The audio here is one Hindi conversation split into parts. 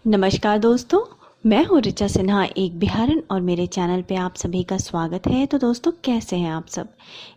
नमस्कार दोस्तों, मैं हूँ ऋचा सिन्हा एक बिहारन और मेरे चैनल पे आप सभी का स्वागत है। तो दोस्तों, कैसे हैं आप सब?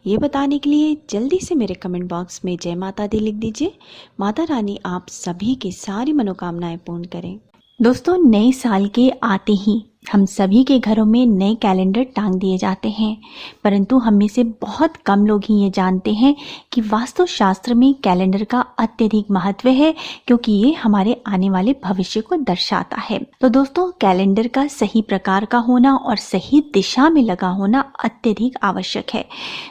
ये बताने के लिए जल्दी से मेरे कमेंट बॉक्स में जय माता दी लिख दीजिए। माता रानी आप सभी की सारी मनोकामनाएं पूर्ण करें। दोस्तों, नए साल के आते ही हम सभी के घरों में नए कैलेंडर टांग दिए जाते हैं, परंतु हम में से बहुत कम लोग ही ये जानते हैं कि वास्तुशास्त्र में कैलेंडर का अत्यधिक महत्व है, क्योंकि ये हमारे आने वाले भविष्य को दर्शाता है। तो दोस्तों, कैलेंडर का सही प्रकार का होना और सही दिशा में लगा होना अत्यधिक आवश्यक है।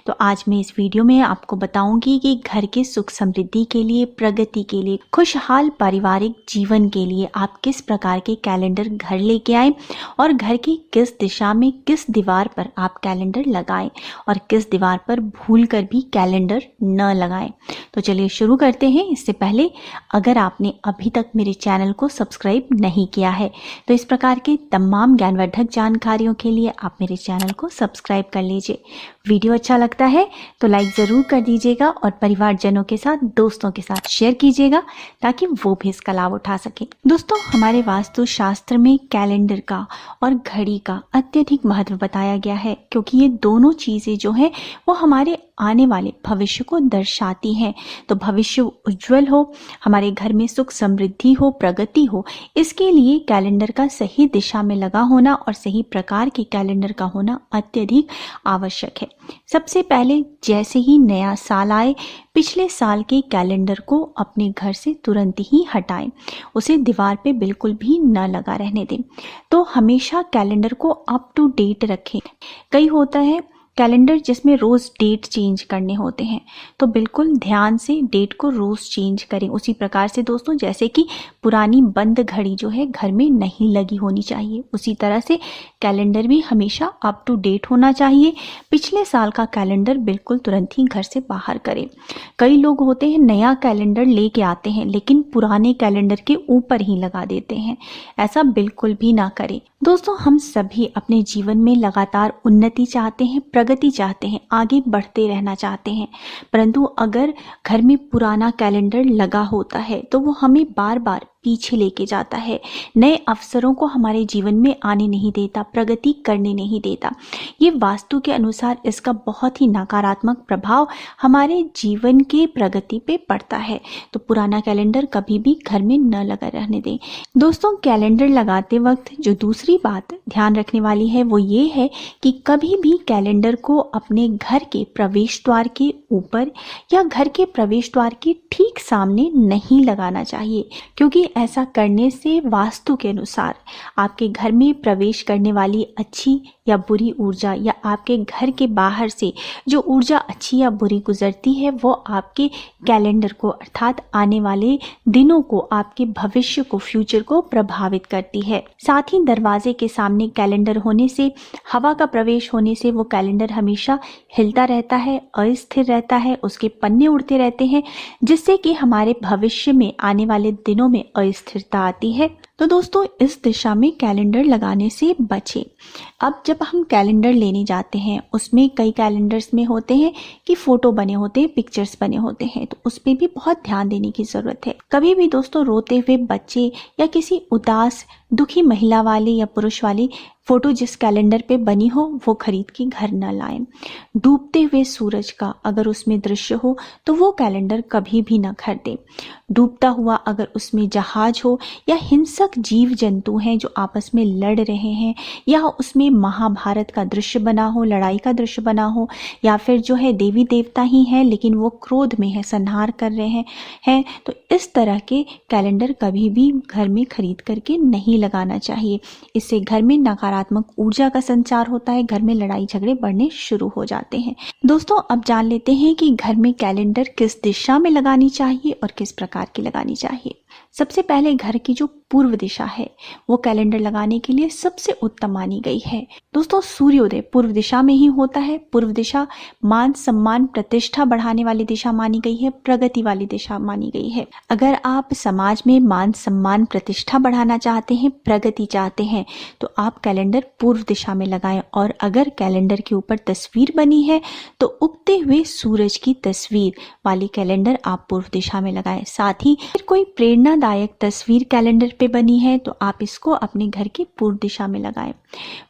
तो आज मैं इस वीडियो में आपको बताऊंगी कि घर के सुख समृद्धि के लिए, प्रगति के लिए, खुशहाल पारिवारिक जीवन के लिए आप किस प्रकार के कैलेंडर घर लेके आए और घर की किस दिशा में किस दीवार पर आप कैलेंडर लगाएं और किस दीवार पर भूलकर भी कैलेंडर न लगाएं। तो चलिए शुरू करते हैं। इससे पहले अगर आपने अभी तक मेरे चैनल को सब्सक्राइब नहीं किया है तो इस प्रकार के तमाम ज्ञानवर्धक जानकारियों के लिए आप मेरे चैनल को सब्सक्राइब कर लीजिए। वीडियो अच्छा लगता है तो लाइक ज़रूर कर दीजिएगा और परिवारजनों के साथ, दोस्तों के साथ शेयर कीजिएगा ताकि वो भी इसका लाभ उठा सके। दोस्तों, हमारे वास्तुशास्त्र में कैलेंडर का और घड़ी का अत्यधिक महत्व बताया गया है, क्योंकि ये दोनों चीज़ें जो हैं वो हमारे आने वाले भविष्य को दर्शाती हैं। तो भविष्य उज्जवल हो, हमारे घर में सुख समृद्धि हो, प्रगति हो, इसके लिए कैलेंडर का सही दिशा में लगा होना और सही प्रकार के कैलेंडर का होना अत्यधिक आवश्यक है। सबसे पहले जैसे ही नया साल आए, पिछले साल के कैलेंडर को अपने घर से तुरंत ही हटाएं, उसे दीवार पे बिल्कुल भी न लगा रहने दें। तो हमेशा कैलेंडर को अप टू डेट रखें। कई होता है कैलेंडर जिसमें रोज़ डेट चेंज करने होते हैं, तो बिल्कुल ध्यान से डेट को रोज़ चेंज करें। उसी प्रकार से दोस्तों, जैसे कि पुरानी बंद घड़ी जो है घर में नहीं लगी होनी चाहिए, उसी तरह से कैलेंडर भी हमेशा अप टू डेट होना चाहिए। पिछले साल का कैलेंडर बिल्कुल तुरंत ही घर से बाहर करें। कई लोग होते हैं नया कैलेंडर लेके आते हैं लेकिन पुराने कैलेंडर के ऊपर ही लगा देते हैं, ऐसा बिल्कुल भी ना करें। दोस्तों, हम सभी अपने जीवन में लगातार उन्नति चाहते हैं, प्रगति चाहते हैं, आगे बढ़ते रहना चाहते हैं, परंतु अगर घर में पुराना कैलेंडर लगा होता है तो वो हमें बार बार पीछे लेके जाता है, नए अवसरों को हमारे जीवन में आने नहीं देता, प्रगति करने नहीं देता। ये वास्तु के अनुसार इसका बहुत ही नकारात्मक प्रभाव हमारे जीवन के प्रगति पे पड़ता है। तो पुराना कैलेंडर कभी भी घर में न लगा रहने दें। दोस्तों, कैलेंडर लगाते वक्त जो दूसरी बात ध्यान रखने वाली है वो ये है कि कभी भी कैलेंडर को अपने घर के प्रवेश द्वार के ऊपर या घर के प्रवेश द्वार के ठीक सामने नहीं लगाना चाहिए, क्योंकि ऐसा करने से वास्तु के अनुसार आपके घर में प्रवेश करने वाली अच्छी या बुरी ऊर्जा या आपके घर के बाहर से जो ऊर्जा अच्छी या बुरी गुजरती है वो आपके कैलेंडर को, अर्थात आने वाले दिनों को, आपके भविष्य को, फ्यूचर को प्रभावित करती है। साथ ही दरवाजे के सामने कैलेंडर होने से, हवा का प्रवेश होने से वो कैलेंडर हमेशा हिलता रहता है, अस्थिर रहता है, उसके पन्ने उड़ते रहते हैं, जिससे कि हमारे भविष्य में आने वाले दिनों में अस्थिरता आती है। तो दोस्तों, इस दिशा में कैलेंडर लगाने से बचें। अब जब हम कैलेंडर लेने जाते हैं, उसमें कई कैलेंडर्स में होते हैं कि फोटो बने होते हैं, पिक्चर्स बने होते हैं, तो उस पर भी बहुत ध्यान देने की जरूरत है। कभी भी दोस्तों रोते हुए बच्चे या किसी उदास दुखी महिला वाली या पुरुष वाली फोटो जिस कैलेंडर पे बनी हो वो खरीद के घर न लाएं। डूबते हुए सूरज का अगर उसमें दृश्य हो तो वो कैलेंडर कभी भी न खरीदें। डूबता हुआ अगर उसमें जहाज हो या हिंसक जीव जंतु हैं जो आपस में लड़ रहे हैं, या उसमें महाभारत का दृश्य बना हो, लड़ाई का दृश्य बना हो, या फिर जो है देवी देवता ही हैं लेकिन वो क्रोध में है, संहार कर रहे हैं, तो इस तरह के कैलेंडर कभी भी घर में खरीद करके नहीं लगाना चाहिए। इससे घर में नकारात्मक ऊर्जा का संचार होता है, घर में लड़ाई झगड़े बढ़ने शुरू हो जाते हैं। दोस्तों, अब जान लेते हैं कि घर में कैलेंडर किस दिशा में लगानी चाहिए और किस प्रकार की लगानी चाहिए। सबसे पहले घर की जो पूर्व दिशा है वो कैलेंडर लगाने के लिए सबसे उत्तम मानी गई है। दोस्तों, सूर्योदय पूर्व दिशा में ही होता है। पूर्व दिशा मान सम्मान प्रतिष्ठा बढ़ाने वाली दिशा मानी गई है, प्रगति वाली दिशा मानी गई है। अगर आप समाज में मान सम्मान प्रतिष्ठा बढ़ाना चाहते हैं, प्रगति चाहते हैं, तो आप कैलेंडर पूर्व दिशा में लगाएं। और अगर कैलेंडर के ऊपर तस्वीर बनी है तो उगते हुए सूरज की तस्वीर वाली कैलेंडर आप पूर्व दिशा में लगाएं। साथ ही कोई प्रेरणा प्रेरणादायक तस्वीर कैलेंडर पे बनी है तो आप इसको अपने घर की पूर्व दिशा में लगाएं।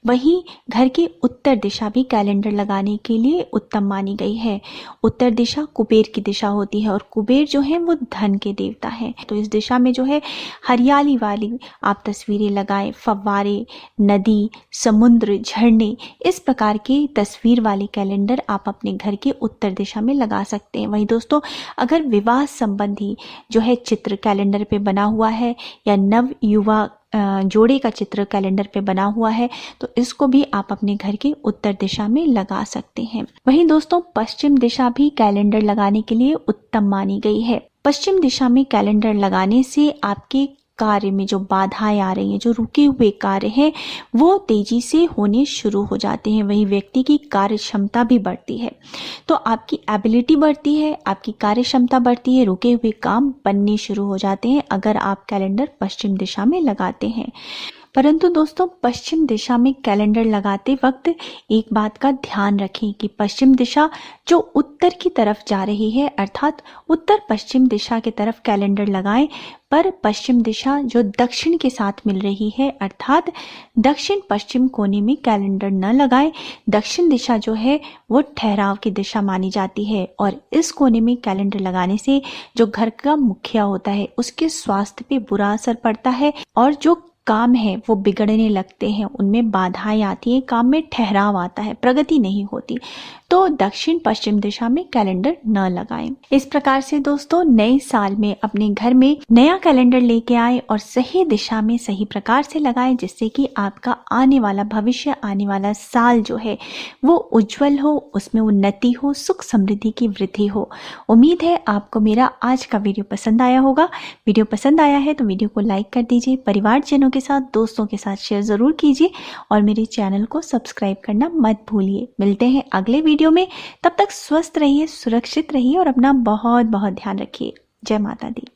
वहीं घर की उत्तर दिशा भी कैलेंडर लगाने के लिए उत्तम मानी गई है। उत्तर दिशा कुबेर की दिशा होती है और कुबेर जो है वो धन के देवता है। तो इस दिशा में जो है हरियाली वाली आप तस्वीरें लगाएं। फव्वारे, नदी, समुद्र, झरने, इस प्रकार की तस्वीर वाले कैलेंडर आप अपने घर के उत्तर दिशा में लगा सकते हैं। वहीं दोस्तों, अगर विवाह संबंधी जो है चित्र कैलेंडर पे बना हुआ है या नव युवा जोड़े का चित्र कैलेंडर पे बना हुआ है तो इसको भी आप अपने घर के उत्तर दिशा में लगा सकते हैं। वहीं दोस्तों, पश्चिम दिशा भी कैलेंडर लगाने के लिए उत्तम मानी गई है। पश्चिम दिशा में कैलेंडर लगाने से आपके कार्य में जो बाधाएं आ रही हैं, जो रुके हुए कार्य हैं, वो तेजी से होने शुरू हो जाते हैं। वही व्यक्ति की कार्य क्षमता भी बढ़ती है। तो आपकी एबिलिटी बढ़ती है, आपकी कार्य क्षमता बढ़ती है, रुके हुए काम बनने शुरू हो जाते हैं अगर आप कैलेंडर पश्चिम दिशा में लगाते हैं। परंतु दोस्तों, पश्चिम दिशा में कैलेंडर लगाते वक्त एक बात का ध्यान रखें कि पश्चिम दिशा जो उत्तर की तरफ जा रही है, अर्थात उत्तर पश्चिम दिशा की तरफ कैलेंडर लगाएं, पर पश्चिम दिशा जो दक्षिण के साथ मिल रही है, अर्थात दक्षिण पश्चिम कोने में कैलेंडर न लगाएं। दक्षिण दिशा जो है वो ठहराव की दिशा मानी जाती है और इस कोने में कैलेंडर लगाने से जो घर का मुखिया होता है उसके स्वास्थ्य पे बुरा असर पड़ता है और जो काम है वो बिगड़ने लगते हैं, उनमें बाधाएं आती हैं, काम में ठहराव आता है, प्रगति नहीं होती। तो दक्षिण पश्चिम दिशा में कैलेंडर न लगाएं। इस प्रकार से दोस्तों, नए साल में अपने घर में नया कैलेंडर लेके आए और सही दिशा में सही प्रकार से लगाएं, जिससे कि आपका आने वाला भविष्य, आने वाला साल जो है वो उज्जवल हो, उसमें उन्नति हो, सुख समृद्धि की वृद्धि हो। उम्मीद है आपको मेरा आज का वीडियो पसंद आया होगा। वीडियो पसंद आया है तो वीडियो को लाइक कर दीजिए, परिवारजनों के साथ, दोस्तों के साथ शेयर जरूर कीजिए और मेरे चैनल को सब्सक्राइब करना मत भूलिए। मिलते हैं अगले वीडियो में, तब तक स्वस्थ रहिए, सुरक्षित रहिए और अपना बहुत बहुत ध्यान रखिए। जय माता दी।